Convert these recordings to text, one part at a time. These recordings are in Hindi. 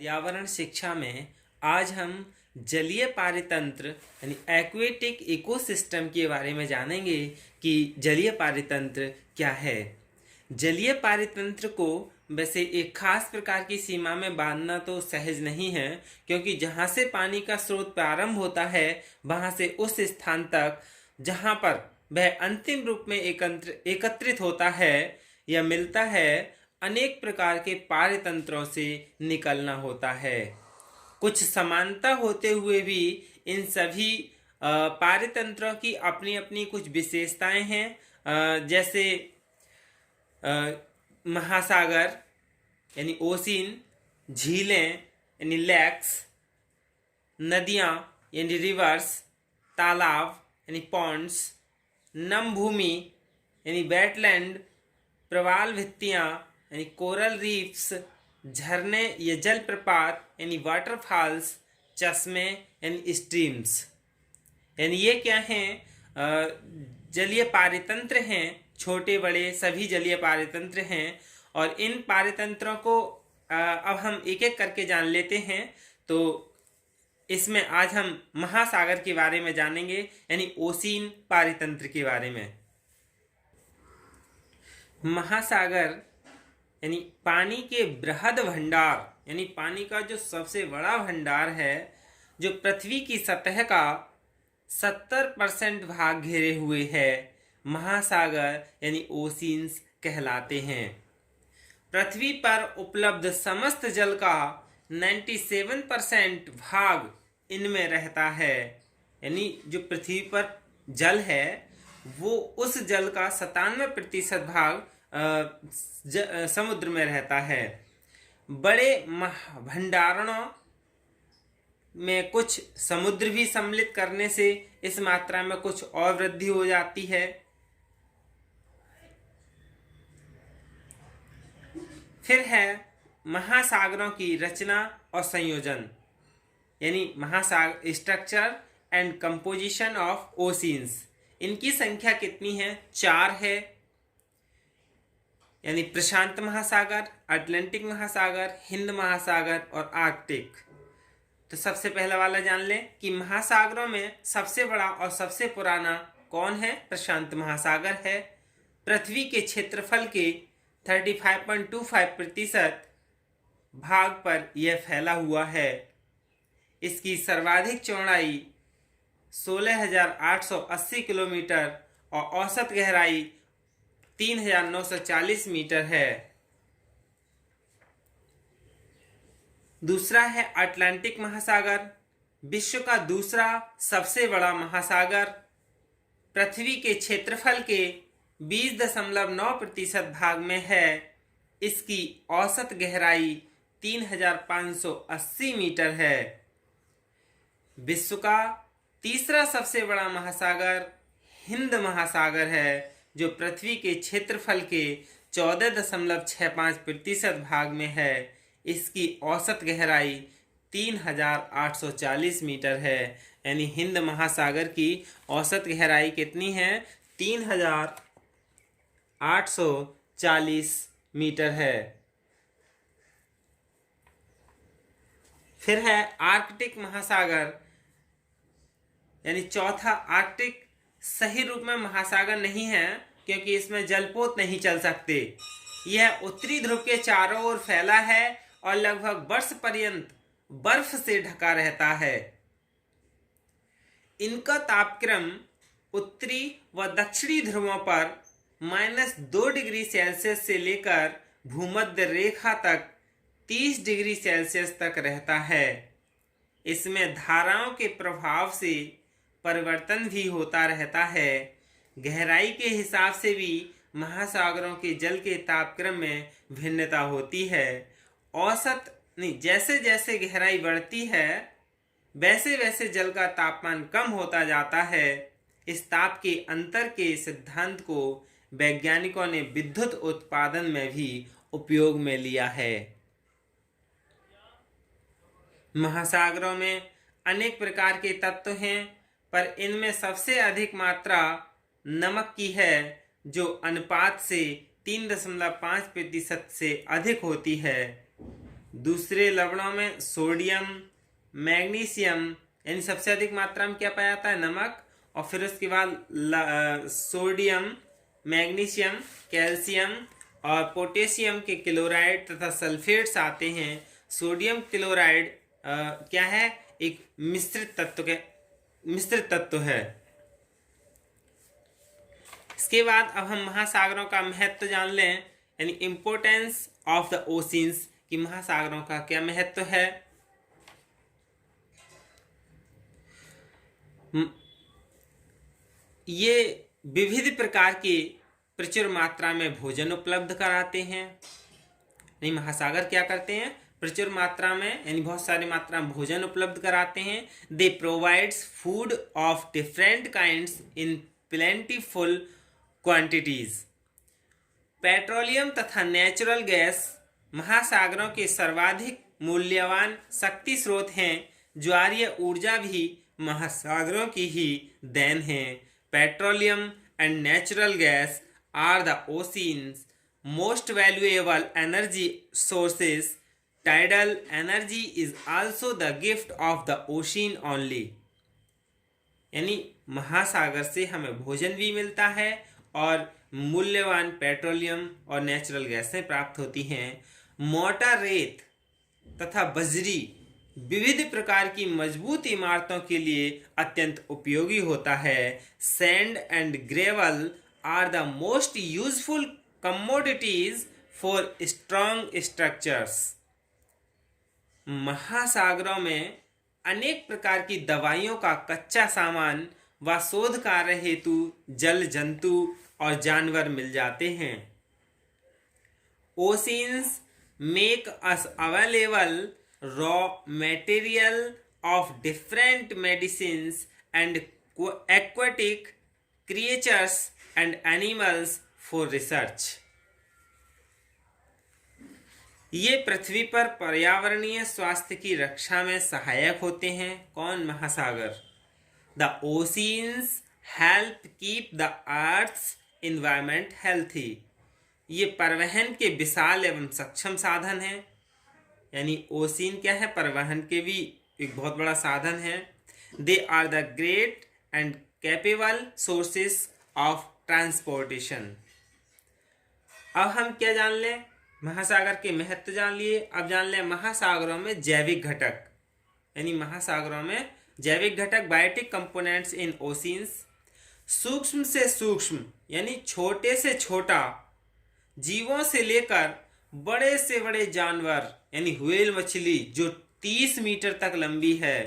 पर्यावरण शिक्षा में आज हम जलीय पारितंत्र यानी एक्वेटिक इकोसिस्टम के बारे में जानेंगे कि जलीय पारितंत्र क्या है। जलीय पारितंत्र को वैसे एक खास प्रकार की सीमा में बांधना तो सहज नहीं है, क्योंकि जहाँ से पानी का स्रोत प्रारंभ होता है वहाँ से उस स्थान तक जहाँ पर वह अंतिम रूप में एकत्रित होता है या मिलता है, अनेक प्रकार के पारितंत्रों से निकलना होता है। कुछ समानता होते हुए भी इन सभी पारितंत्रों की अपनी अपनी कुछ विशेषताएं हैं। जैसे महासागर यानी ओशिन, झीलें यानी लेक्स, नदियाँ यानी रिवर्स, तालाब यानी पॉन्ड्स, नम भूमि यानी वेटलैंड, प्रवाल भित्तियाँ यानी कोरल रीफ्स, झरने या जलप्रपात यानी वाटरफॉल्स, चश्मे यानी स्ट्रीम्स। यानी ये क्या हैं? जलीय पारितंत्र हैं, छोटे बड़े सभी जलीय पारितंत्र हैं। और इन पारितंत्रों को अब हम एक एक करके जान लेते हैं। तो इसमें आज हम महासागर के बारे में जानेंगे, यानी ओशिन पारितंत्र के बारे में। महासागर यानी पानी के बृहद भंडार, यानी पानी का जो सबसे बड़ा भंडार है, जो पृथ्वी की सतह का 70% भाग घेरे हुए है, महासागर यानी ओशिन्स कहलाते हैं। पृथ्वी पर उपलब्ध समस्त जल का 97% भाग इनमें रहता है। यानी जो पृथ्वी पर जल है वो उस जल का 97% भाग समुद्र में रहता है। बड़े भंडारणों में कुछ समुद्र भी सम्मिलित करने से इस मात्रा में कुछ और वृद्धि हो जाती है। फिर है महासागरों की रचना और संयोजन, यानी महासागर स्ट्रक्चर एंड कंपोजिशन ऑफ ओशिन्स। इनकी संख्या कितनी है? 4 है। यानी प्रशांत महासागर, अटलांटिक महासागर, हिंद महासागर और आर्कटिक। तो सबसे पहला वाला जान लें कि महासागरों में सबसे बड़ा और सबसे पुराना कौन है? प्रशांत महासागर है। पृथ्वी के क्षेत्रफल के 35.25% भाग पर यह फैला हुआ है। इसकी सर्वाधिक चौड़ाई 16,880 किलोमीटर और औसत गहराई 3,940 मीटर है। दूसरा है अटलांटिक महासागर, विश्व का दूसरा सबसे बड़ा महासागर। पृथ्वी के क्षेत्रफल के 20.9% भाग में है। इसकी औसत गहराई 3,580 मीटर है। विश्व का तीसरा सबसे बड़ा महासागर हिंद महासागर है, जो पृथ्वी के क्षेत्रफल के 14.65% भाग में है। इसकी औसत गहराई 3,840 मीटर है। यानी हिंद महासागर की औसत गहराई कितनी है? 3,840 मीटर है। फिर है आर्कटिक महासागर, यानी चौथा। आर्कटिक सही रूप में महासागर नहीं है, क्योंकि इसमें जलपोत नहीं चल सकते। यह उत्तरी ध्रुव के चारों ओर फैला है और लगभग वर्ष पर्यंत बर्फ से ढका रहता है। इनका तापक्रम उत्तरी व दक्षिणी ध्रुवों पर -2 डिग्री सेल्सियस से लेकर भूमध्य रेखा तक 30 डिग्री सेल्सियस तक रहता है। इसमें धाराओं के प्रभाव से परिवर्तन भी होता रहता है। गहराई के हिसाब से भी महासागरों के जल के तापक्रम में भिन्नता होती है। औसत नहीं, जैसे जैसे गहराई बढ़ती है वैसे वैसे जल का तापमान कम होता जाता है। इस ताप के अंतर के सिद्धांत को वैज्ञानिकों ने विद्युत उत्पादन में भी उपयोग में लिया है। महासागरों में अनेक प्रकार के तत्व हैं, पर इनमें सबसे अधिक मात्रा नमक की है, जो अनुपात से 3.5% से अधिक होती है। दूसरे लवणों में सोडियम, मैग्नीशियम, यानी सबसे अधिक मात्रा में क्या पाया जाता है, नमक, और फिर उसके बाद सोडियम, मैग्नीशियम, कैल्शियम और पोटेशियम के क्लोराइड तथा सल्फेट्स आते हैं। सोडियम क्लोराइड क्या है, एक मिश्रित तत्व है। इसके बाद अब हम महासागरों का महत्व जान लें, यानी इंपोर्टेंस ऑफ द ओशियंस, कि महासागरों का क्या महत्व है। ये विविध प्रकार के प्रचुर मात्रा में भोजन उपलब्ध कराते हैं। नहीं, महासागर क्या करते हैं, प्रचुर मात्रा में यानी बहुत सारी मात्रा में भोजन उपलब्ध कराते हैं। They provides food of different kinds in plentiful quantities. Petroleum तथा नेचुरल गैस महासागरों के सर्वाधिक मूल्यवान शक्ति स्रोत हैं। ज्वारीय ऊर्जा भी महासागरों की ही देन है। Petroleum and natural gas are the oceans most valuable energy sources. Tidal energy is also the gift of the ocean only. यानी महासागर से हमें भोजन भी मिलता है और मूल्यवान पेट्रोलियम और नेचुरल गैसें प्राप्त होती हैं। मोटा रेत तथा बजरी विविध प्रकार की मजबूत इमारतों के लिए अत्यंत उपयोगी होता है। Sand and gravel are the most useful commodities for strong structures. महासागरों में अनेक प्रकार की दवाइयों का कच्चा सामान व शोध कार्य हेतु जल जंतु और जानवर मिल जाते हैं। Oceans make us available raw material of different medicines and aquatic creatures and animals for research. ये पृथ्वी पर पर्यावरणीय स्वास्थ्य की रक्षा में सहायक होते हैं। कौन, महासागर। The oceans help keep the earth's environment healthy. ये परिवहन के विशाल एवं सक्षम साधन हैं। यानी ओशियन क्या है, परिवहन के भी एक बहुत बड़ा साधन है। They are the great and capable sources of transportation. अब हम क्या जान लें, महासागर के महत्व जान लिए। अब जान लें महासागरों में जैविक घटक, यानी महासागरों में जैविक घटक, बायोटिक कंपोनेंट्स इन ओशियंस। सूक्ष्म से सूक्ष्म यानी छोटे से छोटा जीवों से लेकर बड़े से बड़े जानवर, यानी व्हेल मछली जो 30 मीटर तक लंबी है,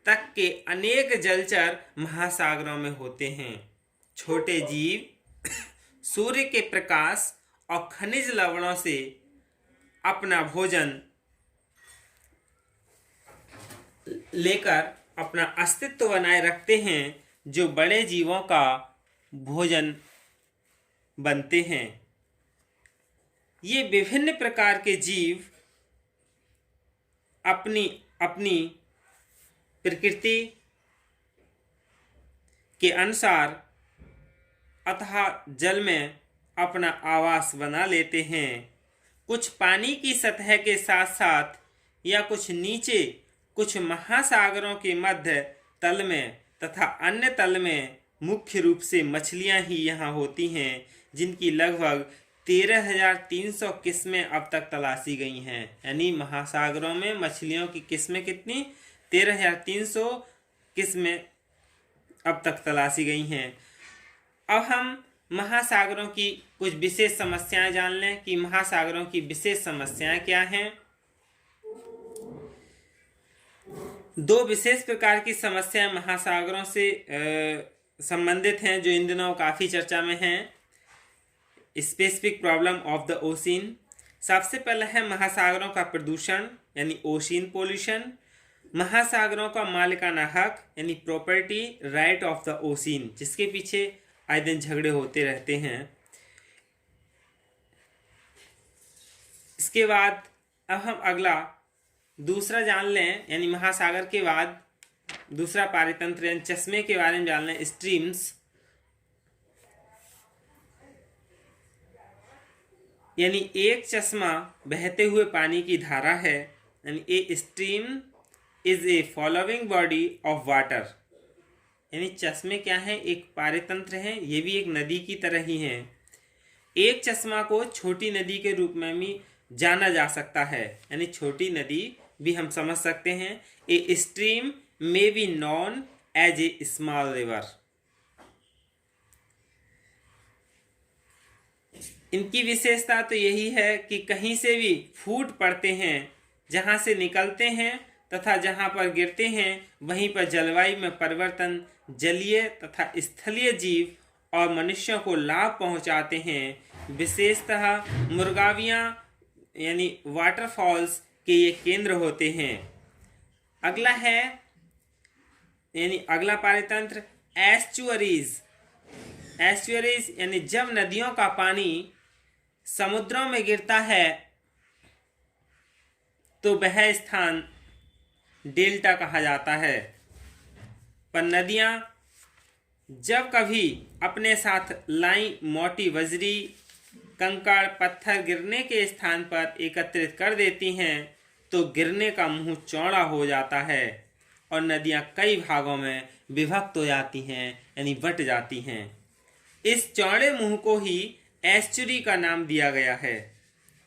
तक के अनेक जलचर महासागरों में होते हैं। छोटे जीव सूर्य के प्रकाश और खनिज लवणों से अपना भोजन लेकर अपना अस्तित्व बनाए रखते हैं, जो बड़े जीवों का भोजन बनते हैं। ये विभिन्न प्रकार के जीव अपनी अपनी प्रकृति के अनुसार अथाह जल में अपना आवास बना लेते हैं। कुछ पानी की सतह के साथ साथ या कुछ नीचे, कुछ महासागरों के मध्य तल में तथा अन्य तल में मुख्य रूप से मछलियां ही यहाँ होती हैं, जिनकी लगभग 13,300 किस्में अब तक तलाशी गई हैं। यानी महासागरों में मछलियों की किस्में कितनी, 13,300 किस्में अब तक तलाशी गई हैं। अब हम महासागरों की कुछ विशेष समस्याएं जान लें कि महासागरों की विशेष समस्याएं क्या हैं। दो विशेष प्रकार की समस्याएं महासागरों से संबंधित हैं, जो इन दिनों काफ़ी चर्चा में हैं। Specific problem of the ocean. सबसे पहला है महासागरों का प्रदूषण, यानी ओशियन पोल्यूशन। महासागरों का मालिकाना हक, यानी property right of the ocean, जिसके पीछे आए दिन झगड़े होते रहते हैं। इसके बाद अब हम अगला दूसरा जान लें, यानी महासागर के बाद दूसरा पारितंत्र यानी चश्मे के बारे में जान लें, स्ट्रीम्स। यानी एक चश्मा बहते हुए पानी की धारा है, यानी a stream is a following body of water. यानी चश्मे क्या है, एक पारितंत्र है, ये भी एक नदी की तरह ही है। एक चश्मा को छोटी नदी के रूप में भी जाना जा सकता है, यानी छोटी नदी भी हम समझ सकते हैं। A stream may be known as a small river. इनकी विशेषता तो यही है कि कहीं से भी फूट पड़ते हैं, जहां से निकलते हैं तथा जहां पर गिरते हैं वहीं पर जलवायु में परिवर्तन जलीय तथा स्थलीय जीव और मनुष्यों को लाभ पहुंचाते हैं। विशेषतः मुर्गावियां यानी वाटरफॉल्स के ये केंद्र होते हैं। अगला है यानी अगला पारितंत्र एस्चुअरीज। एस्चुअरीज यानी जब नदियों का पानी समुद्रों में गिरता है तो वह स्थान डेल्टा कहा जाता है। पर नदियां जब कभी अपने साथ लाई मोटी बजरी कंकड़ पत्थर गिरने के स्थान पर एकत्रित कर देती हैं तो गिरने का मुंह चौड़ा हो जाता है और नदियां कई भागों में विभक्त हो जाती हैं, यानी बट जाती हैं। इस चौड़े मुंह को ही एस्चुरी का नाम दिया गया है।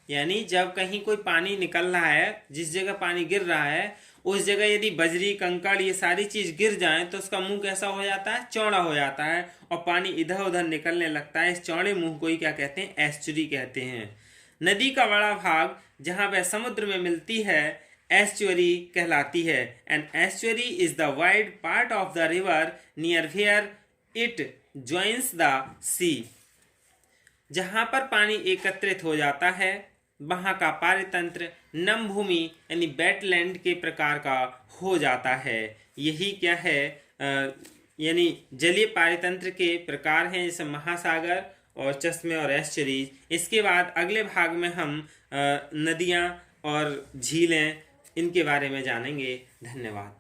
यानी जब कहीं कोई पानी निकल रहा है, जिस जगह पानी गिर रहा है उस जगह यदि बजरी कंकड़ ये सारी चीज गिर जाएं तो उसका मुंह कैसा हो जाता है, चौड़ा हो जाता है और पानी इधर उधर निकलने लगता है। इस चौड़े मुंह को ही क्या कहते हैं, एस्चुरी कहते हैं। नदी का बड़ा भाग जहां वह समुद्र में मिलती है एस्चुअरी कहलाती है। And estuary is the wide part of the river near where it joins the sea. जहां पर पानी एकत्रित हो जाता है वहां का पारितंत्र नम भूमि यानी वेटलैंड के प्रकार का हो जाता है। यही क्या है यानी जलीय पारितंत्र के प्रकार हैं, जैसे महासागर और चश्मे और एस्चुरीज। इसके बाद अगले भाग में हम नदियां और झीलें इनके बारे में जानेंगे। धन्यवाद।